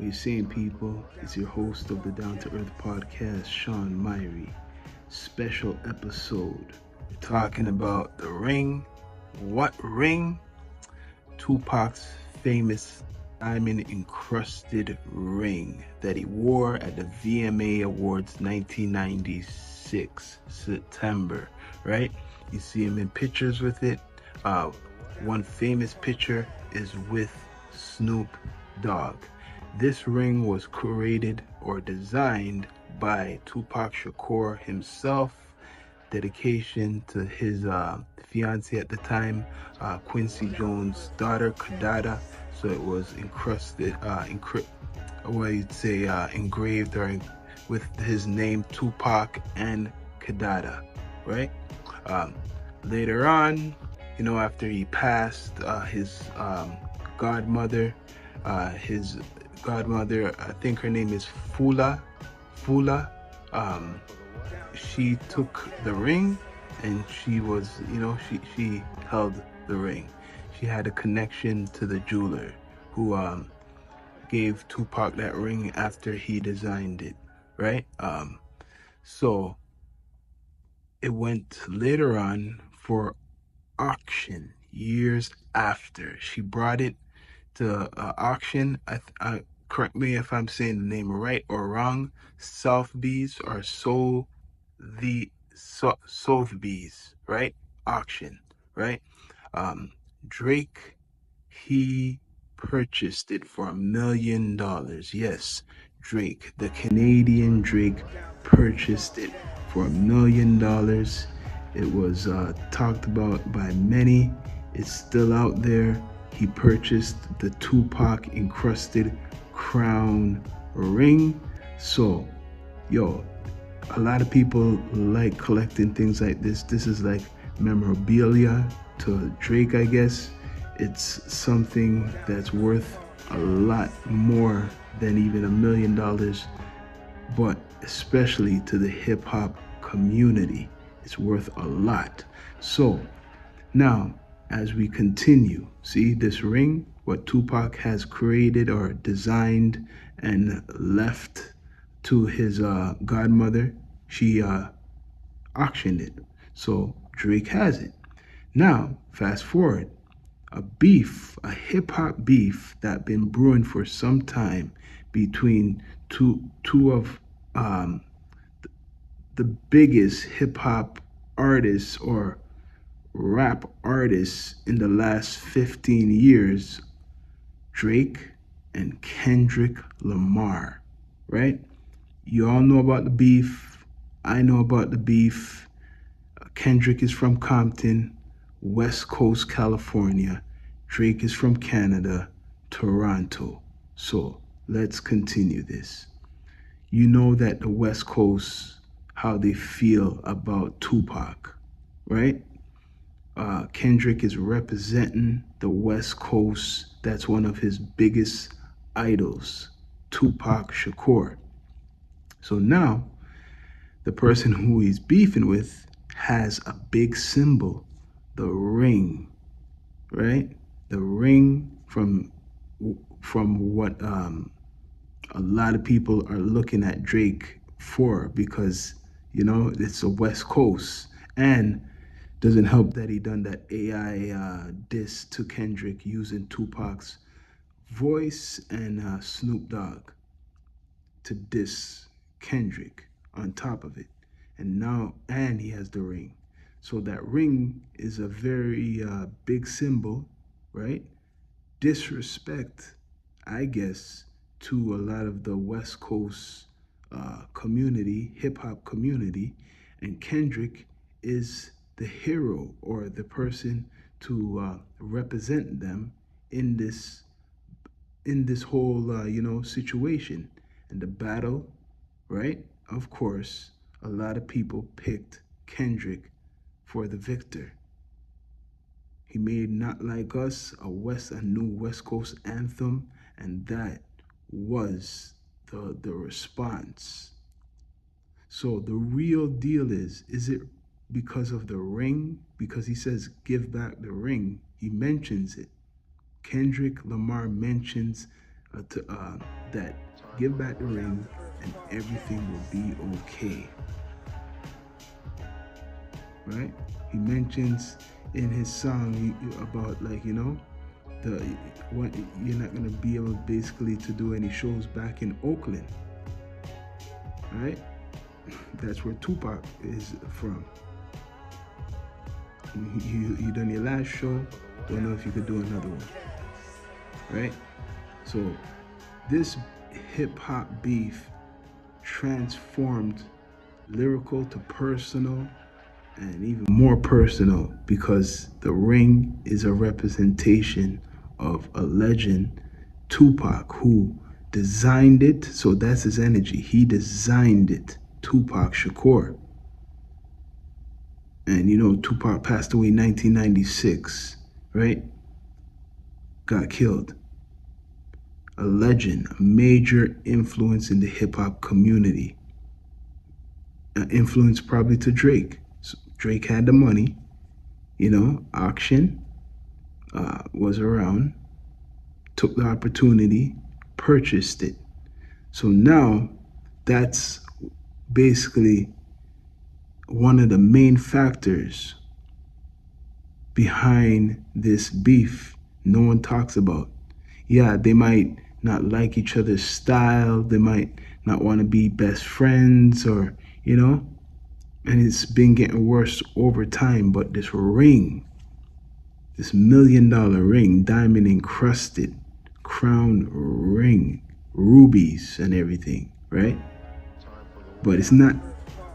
What you saying, people? It's your host of the Down to Earth podcast, Sean Myrie. Special episode. We're talking about the ring. What ring? Tupac's famous diamond encrusted ring that he wore at the VMA Awards 1996, September, right? You see him in pictures with it. Uh, One famous picture is with Snoop Dogg. This ring was created or designed by Tupac Shakur himself. Dedication to his fiance at the time, Quincy Jones' daughter, Kadada. So it was encrusted, what you'd say, engraved or with his name, Tupac and Kadada, right? Um, Later on, after he passed, godmother, his godmother, I think her name is Fula, um, she took the ring and she was, she held the ring. She had a connection to the jeweler who gave Tupac that ring after he designed it, right? So it went later on for auction years after. She brought it to auction. Correct me if I'm saying the name right or wrong. Sotheby's or Sotheby's, right? Auction, right? Um, Drake, he purchased it for $1 million. Yes, Drake, the Canadian Drake, purchased it for $1 million. It was talked about by many. It's still out there. He purchased the Tupac encrusted crown ring. So, yo, a lot of people like collecting things like this. This is like memorabilia to Drake, I guess. It's something that's worth a lot more than even $1 million, but especially to the hip hop community, it's worth a lot. So now, as we continue, see this ring, what Tupac has created or designed and left to his godmother, she auctioned it. So Drake has it. Now, fast forward, a hip hop beef that been brewing for some time between two of um, the biggest hip hop artists or rap artists in the last 15 years, Drake and Kendrick Lamar, right? You all know about the beef. I know about the beef. Kendrick is from Compton, West Coast, California. Drake is from Canada, Toronto. So let's continue this. You know that the West Coast, how they feel about Tupac, right? Kendrick is representing the West Coast. That's one of his biggest idols, Tupac Shakur. So now, the person who he's beefing with has a big symbol, the ring, right? The ring from what a lot of people are looking at Drake for, because it's a West Coast, and doesn't help that he done that AI diss to Kendrick using Tupac's voice and Snoop Dogg to diss Kendrick on top of it. And he has the ring. So that ring is a very big symbol, right? Disrespect, I guess, to a lot of the West Coast community, hip hop community. And Kendrick is the hero or the person to represent them in this whole situation and the battle, right? Of course, a lot of people picked Kendrick for the victor. He made Not Like Us a new West Coast anthem, and that was the response. So the real deal is it because of the ring? Because he says, give back the ring. He mentions it. Kendrick Lamar mentions that give back the ring and everything will be okay, right? He mentions in his song about, like, the what, you're not gonna be able basically to do any shows back in Oakland, right? That's where Tupac is from. You done your last show, don't know if you could do another one, right? So this hip hop beef transformed lyrical to personal, and even more personal, because the ring is a representation of a legend, Tupac, who designed it. So that's his energy. He designed it, Tupac Shakur. And Tupac passed away in 1996, right? Got killed. A legend, a major influence in the hip hop community. An influence probably to Drake. So Drake had the money, auction was around, took the opportunity, purchased it. So now that's basically one of the main factors behind this beef no one talks about. Yeah, they might not like each other's style, they might not want to be best friends, or and it's been getting worse over time. But this ring, this $1 million ring, diamond encrusted crown ring, rubies and everything, right? But it's not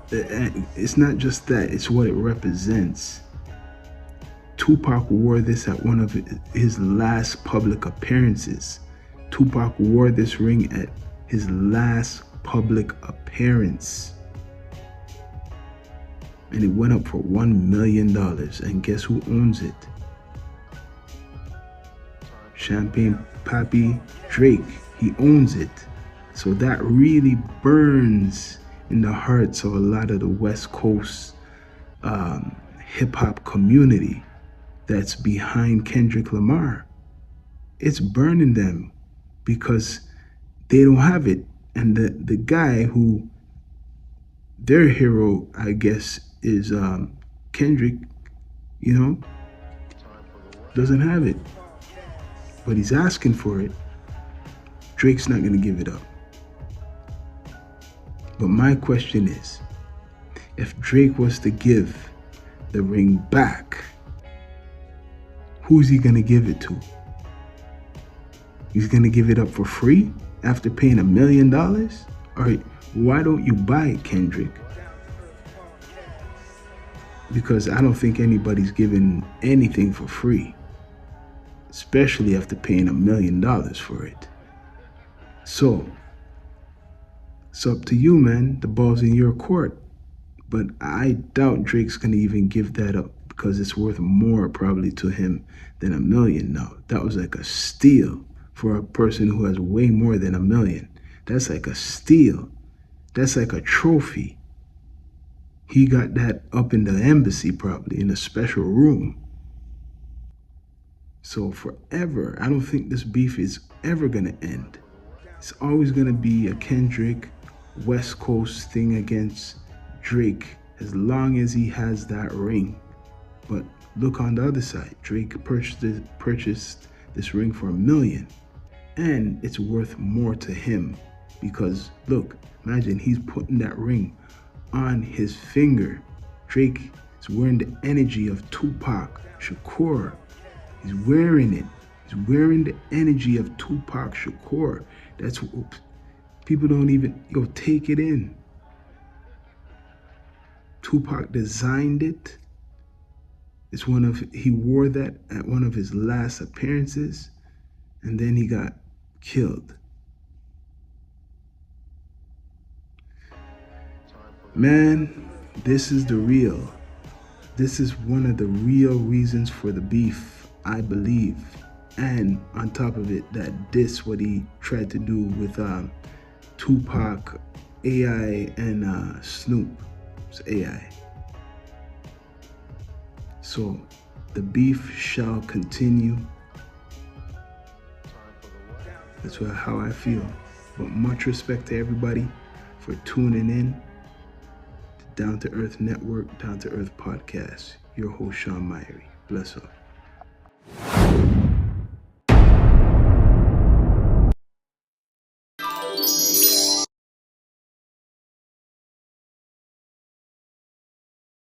just that, it's what it represents. Tupac wore this at one of his last public appearances. Tupac wore this ring at his last public appearance. And it went up for $1 million. And guess who owns it? Champagne Pappy Drake. He owns it. So that really burns in the hearts of a lot of the West Coast hip-hop community that's behind Kendrick Lamar. It's burning them because they don't have it. And the guy who, their hero, I guess, is Kendrick, doesn't have it. But he's asking for it. Drake's not gonna give it up. But my question is, if Drake was to give the ring back, who's he gonna give it to? He's gonna give it up for free after paying $1 million? All right, why don't you buy it, Kendrick? Because I don't think anybody's giving anything for free, especially after paying $1 million for it. So it's up to you, man. The ball's in your court. But I doubt Drake's gonna even give that up, because it's worth more probably to him than $1 million now. That was like a steal for a person who has way more than $1 million. That's like a steal. That's like a trophy. He got that up in the embassy, probably in a special room. So forever, I don't think this beef is ever gonna end. It's always gonna be a Kendrick West Coast thing against Drake, as long as he has that ring. But look on the other side. Drake purchased this ring for $1 million, and it's worth more to him because, look, imagine he's putting that ring on his finger. Drake is wearing the energy of Tupac Shakur. He's wearing it. He's wearing the energy of Tupac Shakur. That's what people don't even take it in. Tupac designed it. He wore that at one of his last appearances, and then he got killed. Man, this is the real. This is one of the real reasons for the beef, I believe. And on top of it, that diss what he tried to do with Tupac, AI, and Snoop. It's AI. So the beef shall continue. That's how I feel. But much respect to everybody for tuning in to Down to Earth Network, Down to Earth Podcast. Your host, Sean Myrie. Bless up.